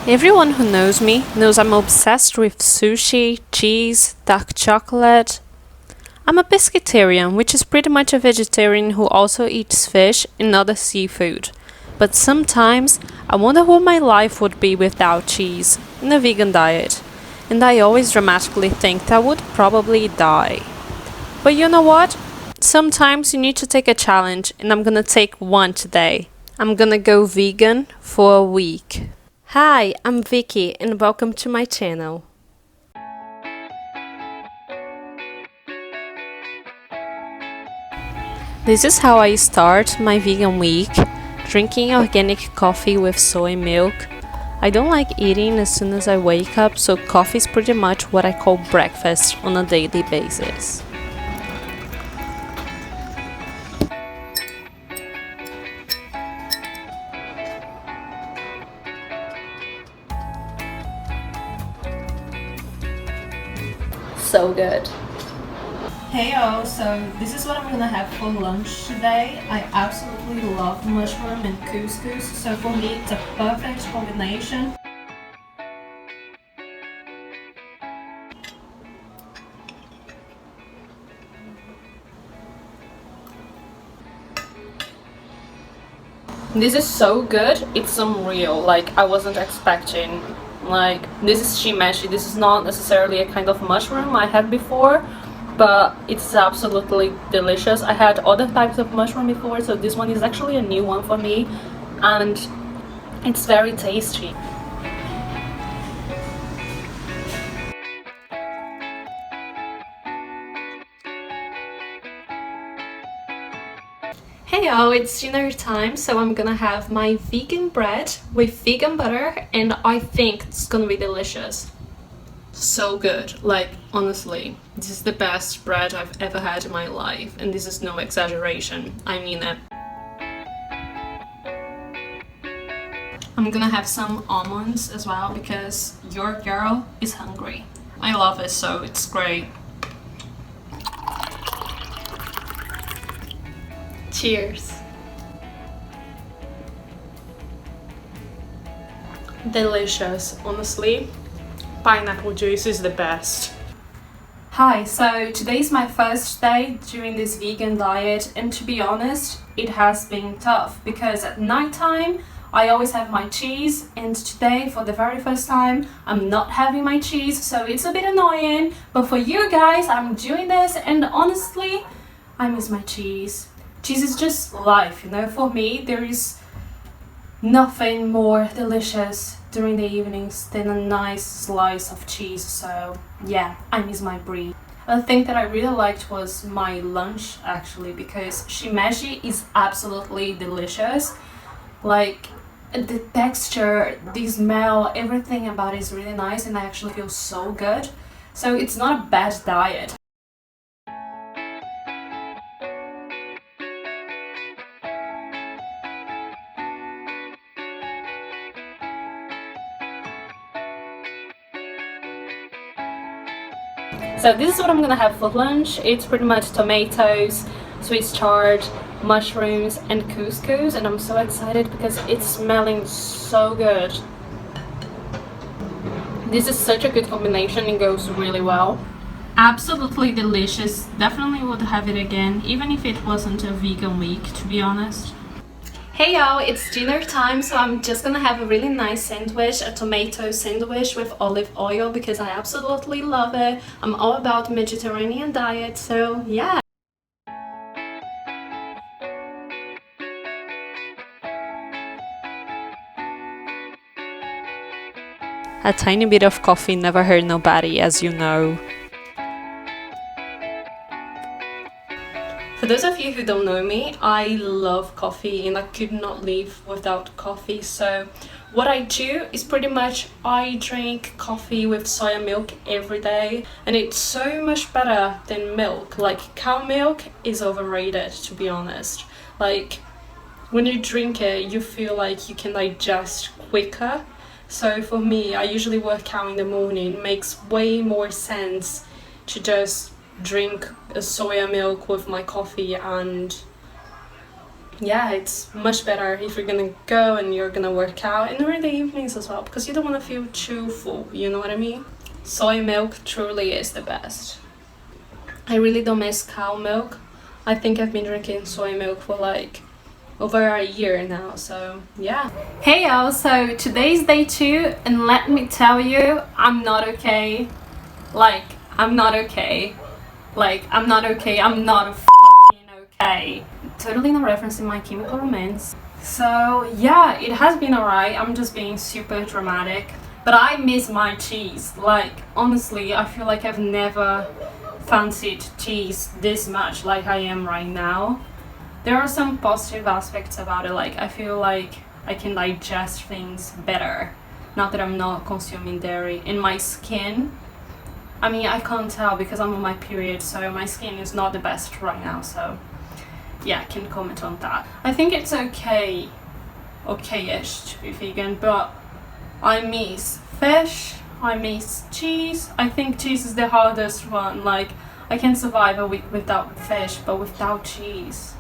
Everyone who knows me knows I'm obsessed with sushi, cheese, dark chocolate. I'm a pescatarian, which is pretty much a vegetarian who also eats fish and other seafood. But sometimes I wonder what my life would be without cheese in a vegan diet. And I always dramatically think that I would probably die. But you know what? Sometimes you need to take a challenge, and I'm gonna take one today. I'm gonna go vegan for a week. Hi, I'm Vicky and welcome to my channel. This is how I start my vegan week, drinking organic coffee with soy milk. I don't like eating as soon as I wake up, so coffee is pretty much what I call breakfast on a daily basis. So good. Hey y'all, so this is what I'm gonna have for lunch today. I absolutely love mushroom and couscous, so for me it's a perfect combination. This is so good, it's unreal, like I wasn't expecting. Like, this is shimeji, this is not necessarily a kind of mushroom I had before, but it's absolutely delicious. I had other types of mushroom before, so this one is actually a new one for me, and it's very tasty. Hey y'all, it's dinner time, so I'm gonna have my vegan bread with vegan butter, and I think it's gonna be delicious. So good, like honestly, this is the best bread I've ever had in my life, and this is no exaggeration, I mean it. I'm gonna have some almonds as well because your girl is hungry. I love it, so it's great. Cheers. Delicious, honestly. Pineapple juice is the best. Hi, so today's my first day doing this vegan diet, and to be honest, it has been tough because at nighttime I always have my cheese, and today for the very first time I'm not having my cheese, so it's a bit annoying, but for you guys I'm doing this, and honestly I miss my cheese. Cheese is just life, you know. For me there is nothing more delicious during the evenings than a nice slice of cheese, so yeah, I miss my brie. A thing that I really liked was my lunch actually, because shimeji is absolutely delicious. Like, the texture, the smell, everything about it is really nice, and I actually feel so good, so it's not a bad diet. So this is what I'm gonna have for lunch. It's pretty much tomatoes, Swiss chard, mushrooms and couscous, and I'm so excited because it's smelling so good. This is such a good combination, it goes really well. Absolutely delicious, definitely would have it again, even if it wasn't a vegan week, to be honest. Hey y'all, it's dinner time, so I'm just gonna have a really nice sandwich, a tomato sandwich with olive oil because I absolutely love it. I'm all about Mediterranean diet, so yeah. A tiny bit of coffee never hurt nobody, as you know. For those of you who don't know me, I love coffee and I could not live without coffee. So what I do is pretty much I drink coffee with soya milk every day, and it's so much better than milk. Like, cow milk is overrated, to be honest. Like, when you drink it, you feel like you can digest quicker. So for me, I usually work out in the morning. It makes way more sense to just drink a soya milk with my coffee and yeah, it's much better if you're gonna go and you're gonna work out in the early evenings as well, because you don't want to feel too full, you know what I mean? Soy milk truly is the best. I really don't miss cow milk. I think I've been drinking soy milk for like over a year now, so yeah. Hey y'all, so today's day 2 and let me tell you, I'm not okay. Like, I'm not okay. Like, I'm not okay. I'm not f***ing okay. Totally not referencing My Chemical Romance. So yeah, it has been alright. I'm just being super dramatic. But I miss my cheese. Like, honestly, I feel like I've never fancied cheese this much like I am right now. There are some positive aspects about it. Like, I feel like I can digest things better now that I'm not consuming dairy. And my skin, I mean, I can't tell because I'm on my period, so my skin is not the best right now, so yeah, I can comment on that. I think it's okay, okay-ish to be vegan, but I miss fish, I miss cheese. I think cheese is the hardest one. Like, I can survive a week without fish, but without cheese,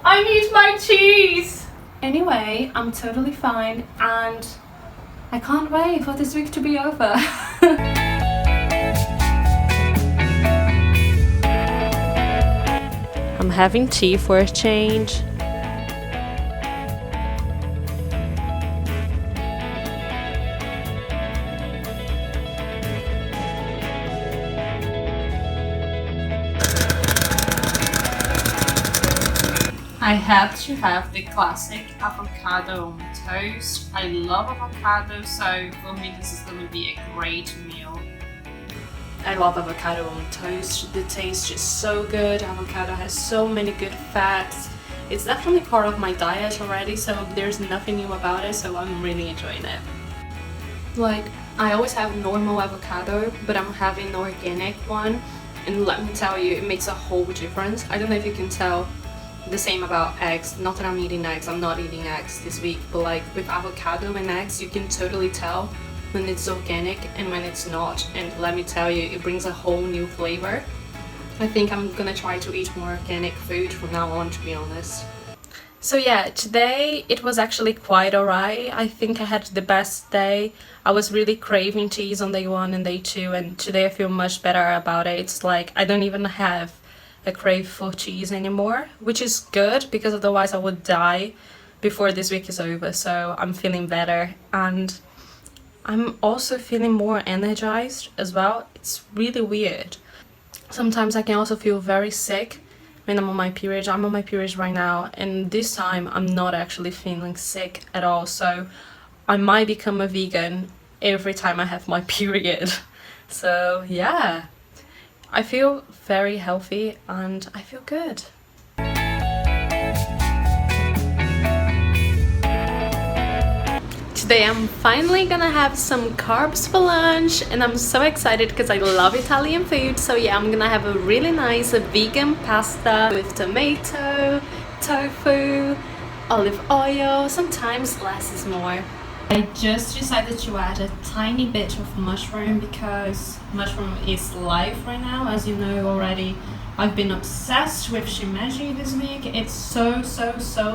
I need my cheese! Anyway, I'm totally fine, and I can't wait for this week to be over. I'm having tea for a change. I had to have the classic avocado on toast. I love avocado, so for me this is gonna be a great meal. I love avocado on toast. The taste is so good. Avocado has so many good fats. It's definitely part of my diet already, so there's nothing new about it, so I'm really enjoying it. Like, I always have normal avocado, but I'm having an organic one, and let me tell you, it makes a whole difference. I don't know if you can tell. The same about eggs. Not that I'm eating eggs, I'm not eating eggs this week, but like with avocado and eggs, you can totally tell when it's organic and when it's not, and let me tell you, it brings a whole new flavor. I think I'm gonna try to eat more organic food from now on, to be honest. So yeah, today it was actually quite alright. I think I had the best day. I was really craving cheese on day 1 and day 2, and today I feel much better about it. It's like I don't even have a crave for cheese anymore, which is good because otherwise I would die before this week is over. So I'm feeling better, and I'm also feeling more energized as well. It's really weird. Sometimes I can also feel very sick when I'm on my period. I'm on my period right now, and this time I'm not actually feeling sick at all. So I might become a vegan every time I have my period. So yeah, I feel very healthy and I feel good. Today I'm finally gonna have some carbs for lunch, and I'm so excited because I love Italian food. So yeah, I'm gonna have a really nice vegan pasta with tomato, tofu, olive oil. Sometimes less is more. I just decided to add a tiny bit of mushroom because mushroom is life right now, as you know already. I've been obsessed with shimeji this week. It's so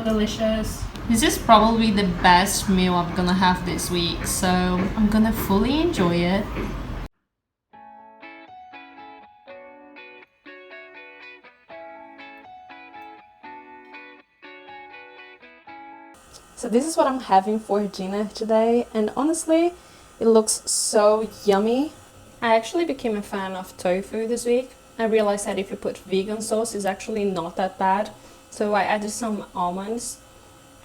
delicious. This is probably the best meal I'm gonna have this week, so I'm gonna fully enjoy it. So this is what I'm having for dinner today, and honestly, it looks so yummy. I actually became a fan of tofu this week. I realized that if you put vegan sauce, it's actually not that bad. So I added some almonds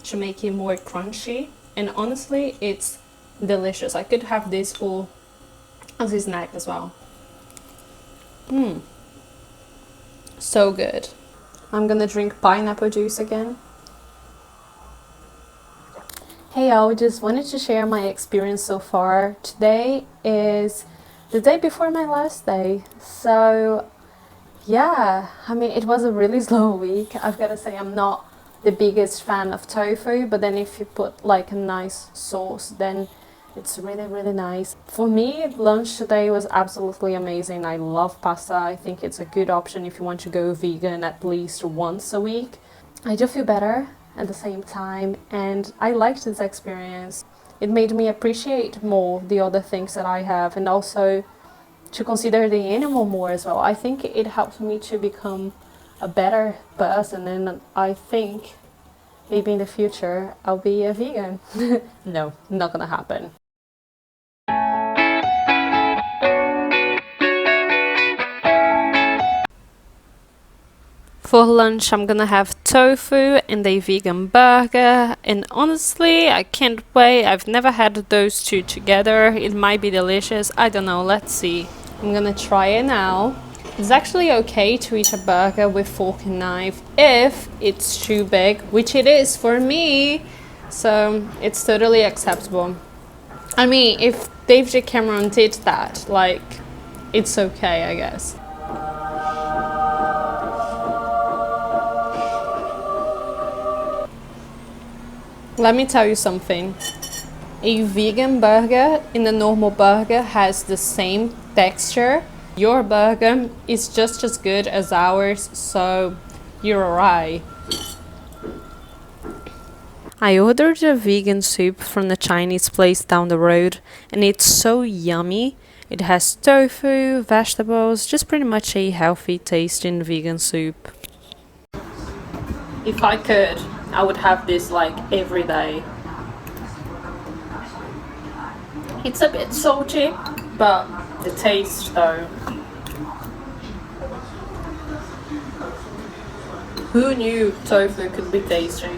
to make it more crunchy, and honestly, it's delicious. I could have this full as a snack as well. So good. I'm gonna drink pineapple juice again. Hey y'all, just wanted to share my experience so far. Today is the day before my last day. So yeah, I mean, it was a really slow week. I've got to say, I'm not the biggest fan of tofu, but then if you put like a nice sauce, then it's really nice. For me, lunch today was absolutely amazing. I love pasta. I think it's a good option if you want to go vegan at least once a week. I do feel better at the same time, and I liked this experience. It made me appreciate more the other things that I have, and also to consider the animal more as well. I think it helped me to become a better person, and I think maybe in the future I'll be a vegan. No, not gonna happen. For lunch, I'm gonna have tofu and a vegan burger, and honestly, I can't wait. I've never had those two together. It might be delicious. I don't know. Let's see. I'm gonna try it now. It's actually okay to eat a burger with fork and knife if it's too big, which it is for me. So it's totally acceptable. I mean, if David Cameron did that, like, it's okay, I guess. Let me tell you something. A vegan burger and a normal burger has the same texture. Your burger is just as good as ours, so you're alright. I ordered a vegan soup from the Chinese place down the road, and it's so yummy. It has tofu, vegetables, just pretty much a healthy tasting vegan soup. If I could, I would have this like every day. It's a bit salty, but the taste though. Who knew tofu could be tasty?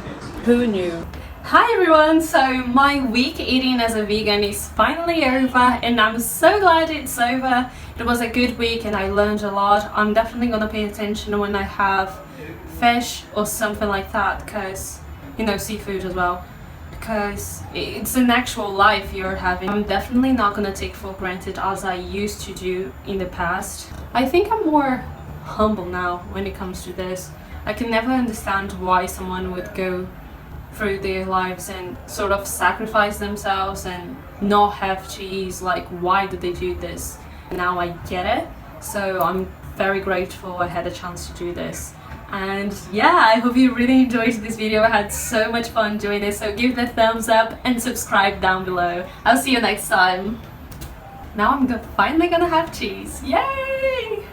Who knew? Hi everyone! So my week eating as a vegan is finally over, and I'm so glad it's over. It was a good week and I learned a lot. I'm definitely gonna pay attention when I have fish or something like that, because, you know, seafood as well, because it's an actual life you're having. I'm definitely not gonna take for granted as I used to do in the past. I think I'm more humble now when it comes to this. I can never understand why someone would go through their lives and sort of sacrifice themselves and not have cheese. Like, why do they do this? Now I get it, so I'm very grateful I had a chance to do this. And yeah, I hope you really enjoyed this video. I had so much fun doing this, so give it a thumbs up and subscribe down below. I'll see you next time. Now I'm finally gonna have cheese. Yay!